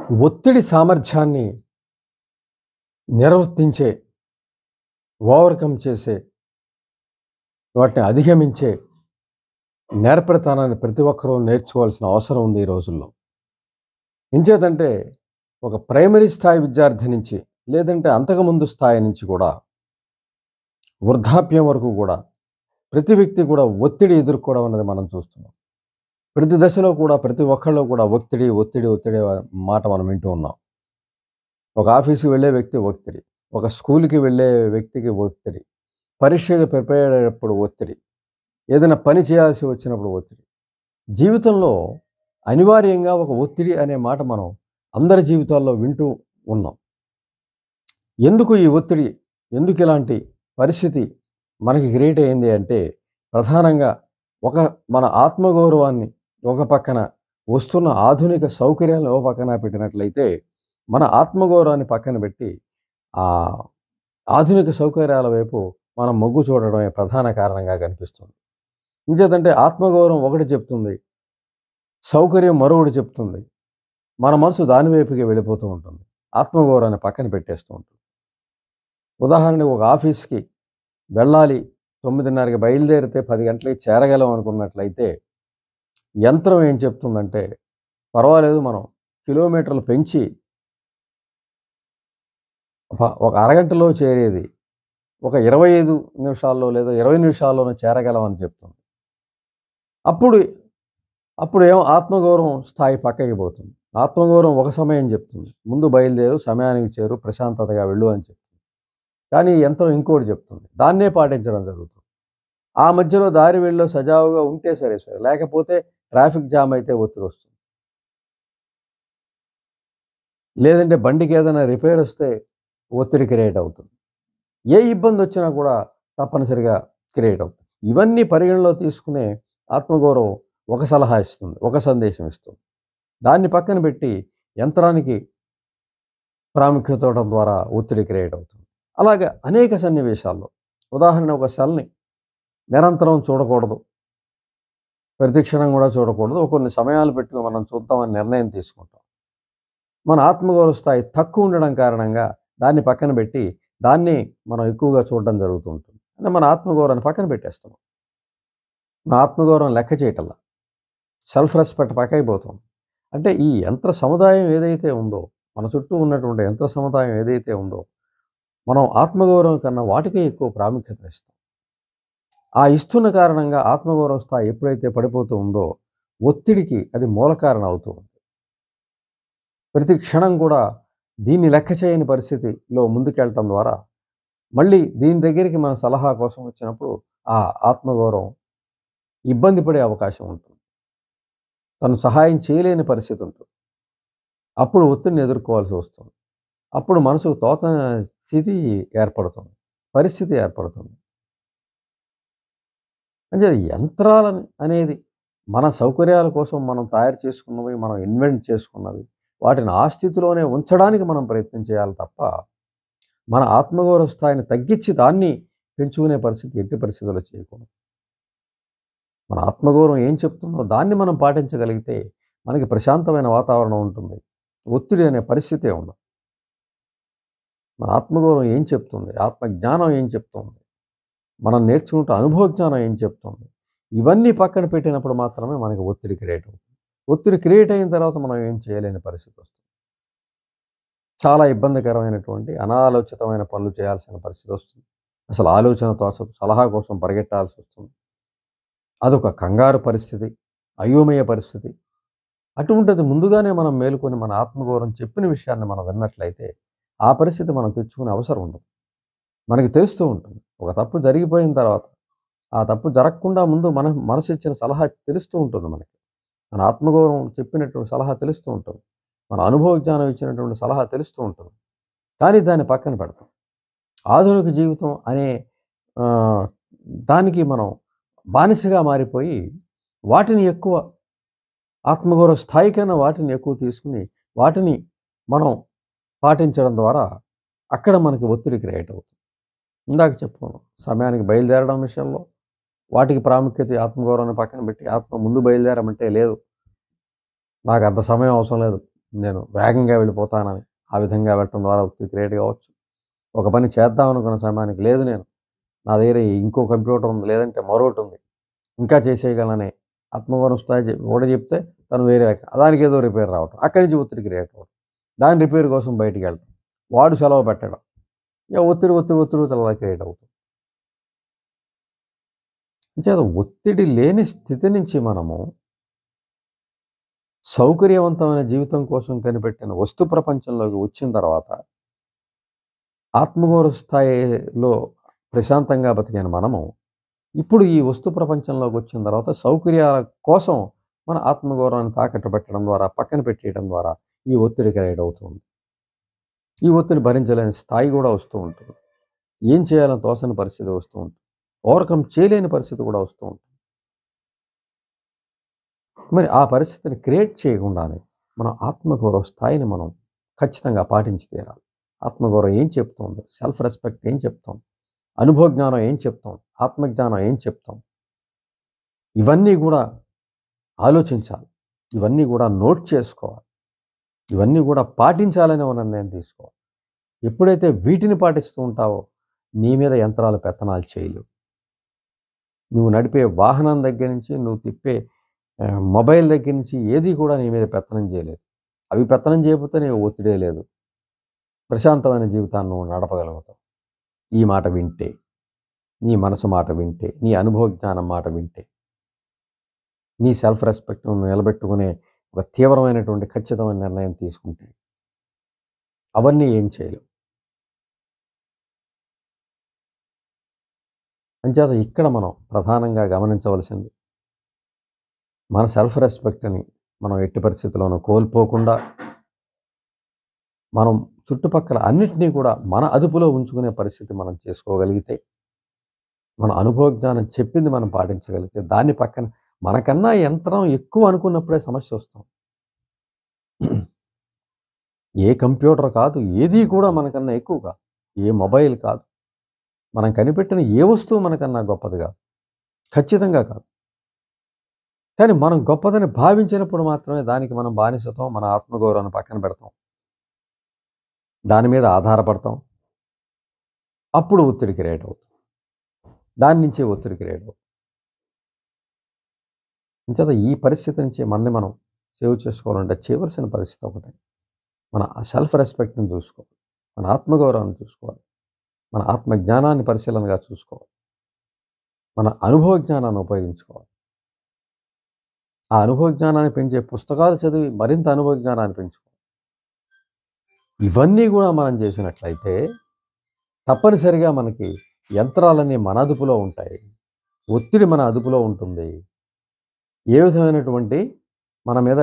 ఒత్తిడి సామర్థ్యాన్ని నిర్వర్తించే, ఓవర్‌కమ్ చేసే, వాటిని అధిగమించే నేర్పరితనాన్ని ప్రతి ఒక్కరూ నేర్చుకోవాల్సిన అవసరం ఉంది ఈ రోజుల్లో. ఎంచేతంటే ఒక ప్రైమరీ స్థాయి విద్యార్థి నుంచి, లేదంటే అంతకుముందు స్థాయి నుంచి కూడా వృద్ధాప్యం వరకు కూడా ప్రతి వ్యక్తి కూడా ఒత్తిడి ఎదుర్కోవడం అనేది మనం చూస్తున్నాం. ప్రతి దశలో కూడా ప్రతి ఒక్కళ్ళు కూడా ఒత్తిడి, ఒత్తిడి, ఒత్తిడి మాట మనం వింటూ ఉన్నాం. ఒక ఆఫీస్‌కి వెళ్ళే వ్యక్తి ఒత్తిడి, ఒక స్కూల్‌కి వెళ్ళే వ్యక్తికి ఒత్తిడి, పరీక్షకి ప్రిపేర్ అయ్యేటప్పుడు ఒత్తిడి, ఏదైనా పని చేయాల్సి వచ్చినప్పుడు ఒత్తిడి. జీవితంలో అనివార్యంగా ఒక ఒత్తిడి అనే మాట మనం అందరి జీవితాల్లో వింటూ ఉన్నాం. ఎందుకు ఈ ఒత్తిడి? ఎందుకు ఇలాంటి పరిస్థితి మనకి క్రియేట్ అయింది అంటే, ప్రధానంగా ఒక మన ఆత్మగౌరవాన్ని ఒక పక్కన, వస్తున్న ఆధునిక సౌకర్యాలను ఒక పక్కన పెట్టినట్లయితే, మన ఆత్మగౌరవాన్ని పక్కన పెట్టి ఆధునిక సౌకర్యాల వైపు మనం మొగ్గు చూడడమే ప్రధాన కారణంగా కనిపిస్తుంది. ఇంచేతంటే ఆత్మగౌరవం ఒకటి చెప్తుంది, సౌకర్యం మరొకటి చెప్తుంది. మన మనసు దాని వైపుకే వెళ్ళిపోతూ ఉంటుంది. ఆత్మగౌరవాన్ని పక్కన పెట్టేస్తూ ఉంటుంది. ఉదాహరణకు ఒక ఆఫీస్‌కి వెళ్ళాలి, 9:30కి బయలుదేరితే 10 గంటలకి చేరగలం అనుకున్నట్లయితే, యంత్రం ఏం చెప్తుందంటే, పర్వాలేదు మనం కిలోమీటర్లు పెంచి ఒక అరగంటలో చేరేది ఒక 25 నిమిషాల్లో లేదా 20 నిమిషాల్లోనే చేరగలమని చెప్తుంది. అప్పుడేమో ఆత్మగౌరవం స్థాయి పక్కకి పోతుంది. ఆత్మగౌరవం ఒక సమయం చెప్తుంది. ముందు బయలుదేరు, సమయానికి చేరు, ప్రశాంతతగా వెళ్ళు అని చెప్తుంది. కానీ ఈ యంత్రం ఇంకోటి చెప్తుంది. దాన్నే పాటించడం జరుగుతుంది. ఆ మధ్యలో దారి వెళ్ళో సజావుగా ఉంటే సరే, లేకపోతే ట్రాఫిక్ జామ్ అయితే ఒత్తిడొస్తుంది. లేదంటే బండికి ఏదైనా రిపేర్ వస్తే ఒత్తిడి క్రియేట్ అవుతుంది. ఏ ఇబ్బంది వచ్చినా కూడా తప్పనిసరిగా క్రియేట్ అవుతుంది. ఇవన్నీ పరిగణలో తీసుకునే ఆత్మగౌరవం ఒక సలహా ఇస్తుంది, ఒక సందేశం ఇస్తుంది. దాన్ని పక్కన పెట్టి యంత్రానికి ప్రాముఖ్యత ఇవ్వడం ద్వారా ఒత్తిడి క్రియేట్ అవుతుంది. అలాగే అనేక సన్నివేశాల్లో, ఉదాహరణ ఒక సెల్‌ని నిరంతరం చూడకూడదు, ప్రతి క్షణం కూడా చూడకూడదు. కొన్ని సమయాలు పెట్టుకొని మనం చూద్దామని నిర్ణయం తీసుకుంటాం. మన ఆత్మగౌరవ స్థాయి తక్కువ ఉండడం కారణంగా దాన్ని పక్కన పెట్టి, దాన్ని మనం ఎక్కువగా చూడడం జరుగుతూ ఉంటుంది. అంటే మన ఆత్మగౌరవాన్ని పక్కన పెట్టేస్తున్నాం. మన ఆత్మగౌరవం లెక్క చేయటంలా. Self respect పక్కైపోతుంది. అంటే ఈ యంత్ర సముదాయం ఏదైతే ఉందో, మన చుట్టూ ఉన్నటువంటి యంత్ర సముదాయం ఏదైతే ఉందో, మనం ఆత్మగౌరవం కన్నా వాటికే ఎక్కువ ప్రాముఖ్యతనిస్తాం. ఆ ఇస్తున్న కారణంగా ఆత్మగౌరవ స్థాయి ఎప్పుడైతే పడిపోతూ ఉందో, ఒత్తిడికి అది మూల కారణం అవుతూ ఉంది. ప్రతి క్షణం కూడా దీన్ని లెక్క చేయని పరిస్థితిలో ముందుకెళ్ళటం ద్వారా, మళ్ళీ దీని దగ్గరికి మన సలహా కోసం వచ్చినప్పుడు ఆ ఆత్మగౌరవం ఇబ్బంది పడే అవకాశం ఉంటుంది. తను సహాయం చేయలేని పరిస్థితి ఉంటుంది. అప్పుడు ఒత్తిడిని ఎదుర్కోవాల్సి వస్తుంది. అప్పుడు మనసుకు తోచని స్థితి ఏర్పడుతుంది, పరిస్థితి ఏర్పడుతుంది. అంటే యంత్రాలను అనేది మన సౌకర్యాల కోసం మనం తయారు చేసుకున్నవి, మనం ఇన్వెంట్ చేసుకున్నవి, వాటిని ఆ స్థితిలోనే ఉంచడానికి మనం ప్రయత్నం చేయాలి తప్ప, మన ఆత్మగౌరవ స్థాయిని తగ్గించి దాన్ని పెంచుకునే పరిస్థితి ఎట్టి పరిస్థితుల్లో చేయకూడదు. మన ఆత్మగౌరవం ఏం చెప్తుందో దాన్ని మనం పాటించగలిగితే మనకి ప్రశాంతమైన వాతావరణం ఉంటుంది. ఒత్తిడి అనే పరిస్థితే ఉండదు. మన ఆత్మగౌరవం ఏం చెప్తుంది, ఆత్మజ్ఞానం ఏం చెప్తుంది, మనం నేర్చుకుంటే అనుభవ జ్ఞానం ఏం చెప్తుంది, ఇవన్నీ పక్కన పెట్టినప్పుడు మాత్రమే మనకి ఒత్తిడి క్రియేట్ అవుతుంది. ఒత్తిడి క్రియేట్ అయిన తర్వాత మనం ఏం చేయలేని పరిస్థితి వస్తుంది. చాలా ఇబ్బందికరమైనటువంటి అనాలోచితమైన పనులు చేయాల్సిన పరిస్థితి వస్తుంది. అసలు ఆలోచన తోచదు, సలహా కోసం పరిగెట్టాల్సి వస్తుంది. అదొక కంగారు పరిస్థితి, అయోమయ పరిస్థితి. అటువంటిది ముందుగానే మనం మేలుకొని మన ఆత్మగౌరవం చెప్పిన విషయాన్ని మనం విన్నట్లయితే, ఆ పరిస్థితి మనం తెచ్చుకునే అవసరం ఉండదు. మనకి తెలుస్తూ ఉంటుంది. ఒక తప్పు జరిగిపోయిన తర్వాత, ఆ తప్పు జరగకుండా ముందు మన మనసు ఇచ్చిన సలహా తెలుస్తూ ఉంటుంది మనకి. మన ఆత్మగౌరవం చెప్పినటువంటి సలహా తెలుస్తూ ఉంటుంది. మన అనుభవ జ్ఞానం ఇచ్చినటువంటి సలహా తెలుస్తూ ఉంటుంది. కానీ దాన్ని పక్కన పెడతాం. ఆధునిక జీవితం అనే ఆహ్, దానికి మనం బానిసగా మారిపోయి, వాటిని ఎక్కువ, ఆత్మగౌరవ స్థాయి కన్నా వాటిని ఎక్కువ తీసుకుని, వాటిని మనం పాటించడం ద్వారా అక్కడ మనకి ఒత్తిడి క్రియేట్ అవుతుంది. ఇందాక చెప్పుకున్నాం, సమయానికి బయలుదేరడం విషయంలో వాటికి ప్రాముఖ్యత, ఆత్మగౌరవాన్ని పక్కన పెట్టి ముందు బయలుదేరమంటే లేదు, నాకు అంత సమయం అవసరం లేదు, నేను వేగంగా వెళ్ళిపోతానని ఆ విధంగా వెళ్ళటం ద్వారా ఒత్తిడి క్రియేట్ కావచ్చు. ఒక పని చేద్దాం అనుకున్న సమయానికి లేదు నా దగ్గర ఇంకో కంప్యూటర్ ఉంది, లేదంటే మరొకటి ఉంది, ఇంకా చేసేయగలననే ఆత్మగౌరవం స్థాయి ఒకటి చెప్తే తను వేరే దానికి ఏదో రిపేర్ రావటం. అక్కడి నుంచి ఒత్తిడి క్రియేట్ అవ్వడం. దాని రిపేర్ కోసం బయటికెళ్ళటం. వాడు సెలవు పెట్టడం. ఇక ఒత్తిడి అలా క్రియేట్ అవుతుంది. అంచేత ఒత్తిడి లేని స్థితి నుంచి మనము సౌకర్యవంతమైన జీవితం కోసం కనిపెట్టిన వస్తు ప్రపంచంలోకి వచ్చిన తర్వాత ఆత్మగౌరవ స్థాయిలో ప్రశాంతంగా బతికిన మనము ఇప్పుడు ఈ వస్తు ప్రపంచంలోకి వచ్చిన తర్వాత సౌకర్యాల కోసం మన ఆత్మగౌరవాన్ని తాకట్టు పెట్టడం ద్వారా, పక్కన పెట్టేయడం ద్వారా ఈ ఒత్తిడి క్రియేట్ అవుతుంది. ఈ ఒత్తిడి భరించలేని స్థాయి కూడా వస్తూ ఉంటుంది. ఏం చేయాలని తోచని పరిస్థితి వస్తూ ఉంటుంది. ఓవర్కమ్ చేయలేని పరిస్థితి కూడా వస్తూ ఉంటుంది. మరి ఆ పరిస్థితిని క్రియేట్ చేయకుండానే మన ఆత్మగౌరవ స్థాయిని మనం ఖచ్చితంగా పాటించి తీరాలి. ఆత్మగౌరవం ఏం చెప్తోంది? సెల్ఫ్ రెస్పెక్ట్ ఏం చెప్తోంది? అనుభవ జ్ఞానం ఏం చెప్తోంది? ఆత్మజ్ఞానం ఏం చెప్తోంది? ఇవన్నీ కూడా ఆలోచించాలి. ఇవన్నీ కూడా నోట్ చేసుకోవాలి. ఇవన్నీ కూడా పాటించాలని ఒక నిర్ణయం తీసుకోవాలి. ఎప్పుడైతే వీటిని పాటిస్తూ ఉంటావో నీ మీద యంత్రాలు పెత్తనాలు చేయలేవు. నువ్వు నడిపే వాహనం దగ్గర నుంచి, నువ్వు తిప్పే మొబైల్ దగ్గర నుంచి ఏది కూడా నీ మీద పెత్తనం చేయలేదు. అవి పెత్తనం చేయకపోతే నీకు ఒత్తిడే లేదు. ప్రశాంతమైన జీవితాన్ని నువ్వు నడపగలుగుతావు. ఈ మాట వింటే, నీ మనసు మాట వింటే, నీ అనుభవ జ్ఞానం మాట వింటే, నీ సెల్ఫ్ రెస్పెక్ట్ను నిలబెట్టుకునే ఒక తీవ్రమైనటువంటి ఖచ్చితమైన నిర్ణయం తీసుకుంటే అవన్నీ ఏం చేయలేవు. అంచేత ఇక్కడ మనం ప్రధానంగా గమనించవలసింది మన సెల్ఫ్ రెస్పెక్ట్ని మనం ఎట్టి పరిస్థితుల్లోనూ కోల్పోకుండా మనం చుట్టుపక్కల అన్నిటినీ కూడా మన అదుపులో ఉంచుకునే పరిస్థితి మనం చేసుకోగలిగితే, మన అనుభవ జ్ఞానం చెప్పింది మనం పాటించగలిగితే, దాన్ని పక్కన మనకన్నా యంత్రం ఎక్కువ అనుకున్నప్పుడే సమస్య వస్తుంది. ఏ కంప్యూటర్ కాదు, ఏది కూడా మనకన్నా ఎక్కువ కాదు, ఏ మొబైల్ కాదు, మనం కనిపెట్టిన ఏ వస్తువు మనకన్నా గొప్పది కాదు, ఖచ్చితంగా కాదు. కానీ మనం గొప్పదని భావించినప్పుడు మాత్రమే దానికి మనం బానిసతం, మన ఆత్మగౌరవాన్ని పక్కన పెడతాం, దాని మీద ఆధారపడతాం. అప్పుడు ఒత్తిడి క్రియేట్ అవుతుంది. దాని నుంచే ఒత్తిడి క్రియేట్ అవుతుంది. అంచేత ఈ పరిస్థితి నుంచి మనని మనం సేవ్ చేసుకోవాలంటే చేయవలసిన పరిస్థితి ఒకటే, మన సెల్ఫ్ రెస్పెక్ట్ని చూసుకోవాలి, మన ఆత్మగౌరవాన్ని చూసుకోవాలి, మన ఆత్మజ్ఞానాన్ని పరిశీలనగా చూసుకోవాలి, మన అనుభవ జ్ఞానాన్ని ఉపయోగించుకోవాలి. ఆ అనుభవ జ్ఞానాన్ని పెంచే పుస్తకాలు చదివి మరింత అనుభవ జ్ఞానాన్ని పెంచుకోవాలి. ఇవన్నీ కూడా మనం చేసినట్లయితే తప్పనిసరిగా మనకి యంత్రాలన్నీ మన అదుపులో ఉంటాయి. ఒత్తిడి మన అదుపులో ఉంటుంది. ఏ విధమైనటువంటి మన మీద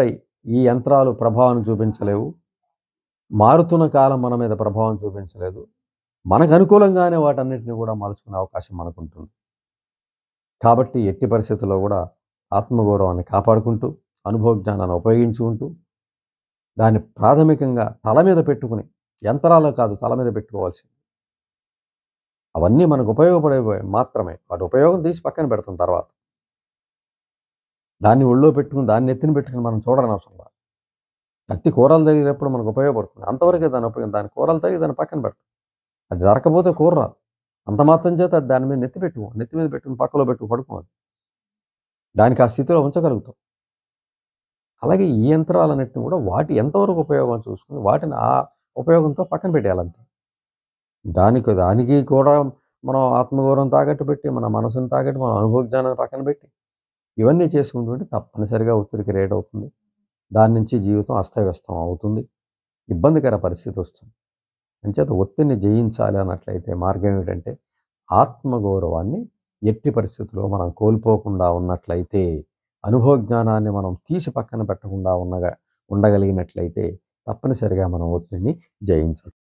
ఈ యంత్రాలు ప్రభావం చూపించలేవు. మారుతున్న కాలం మన మీద ప్రభావం చూపించలేదు. మనకు అనుకూలంగానే వాటన్నిటిని కూడా మలుచుకునే అవకాశం మనకుంటుంది. కాబట్టి ఎట్టి పరిస్థితుల్లో కూడా ఆత్మగౌరవాన్ని కాపాడుకుంటూ, అనుభవ జ్ఞానాన్ని ఉపయోగించుకుంటూ, దాన్ని ప్రాథమికంగా తల మీద పెట్టుకుని, యంత్రాలు కాదు తల మీద పెట్టుకోవాల్సింది. అవన్నీ మనకు ఉపయోగపడేవి మాత్రమే. వాటి ఉపయోగం తీసి పక్కన పెడతాం తర్వాత. దాన్ని ఒళ్ళో పెట్టుకుని, దాన్ని ఎత్తిన పెట్టుకుని మనం చూడనవసరం లేదు. కత్తి కూరలు తరిగినప్పుడు మనకు ఉపయోగపడుతుంది. అంతవరకే దాని ఉపయోగం. దాని కూరలు తరిగి దాన్ని పక్కన పెడతాం. అది దొరకపోతే కూర రాదు. అంత మాత్రం చేత అది దాని మీద నెత్తి మీద పెట్టుకుని పక్కలో పడుకోవాలి. దానికి ఆ స్థితిలో ఉంచగలుగుతాం. అలాగే ఈ యంత్రాలన్నింటినీ కూడా వాటి ఎంతవరకు ఉపయోగం చూసుకుని వాటిని ఆ ఉపయోగంతో పక్కన పెట్టేయాలంతే. దానికి కూడా మనం ఆత్మగౌరవం తాకట్టు పెట్టి, మన మనసును తాకట్టు, మన అనుభవ జ్ఞానాన్ని పక్కన పెట్టి ఇవన్నీ చేసుకుంటుంటే తప్పనిసరిగా ఒత్తిడి క్రియేట్ అవుతుంది. దాని నుంచి జీవితం అస్తవ్యస్తం అవుతుంది. ఇబ్బందికర పరిస్థితి వస్తుంది. అంచేత ఒత్తిడిని జయించాలి అన్నట్లయితే మార్గం ఏమిటంటే ఆత్మగౌరవాన్ని ఎట్టి పరిస్థితుల్లో మనం కోల్పోకుండా ఉన్నట్లయితే, అనుభవ జ్ఞానాన్ని మనం తీసి పక్కన పెట్టకుండా ఉండగలిగినట్లయితే తప్పనిసరిగా మనం ఒత్తిడిని జయించవచ్చు.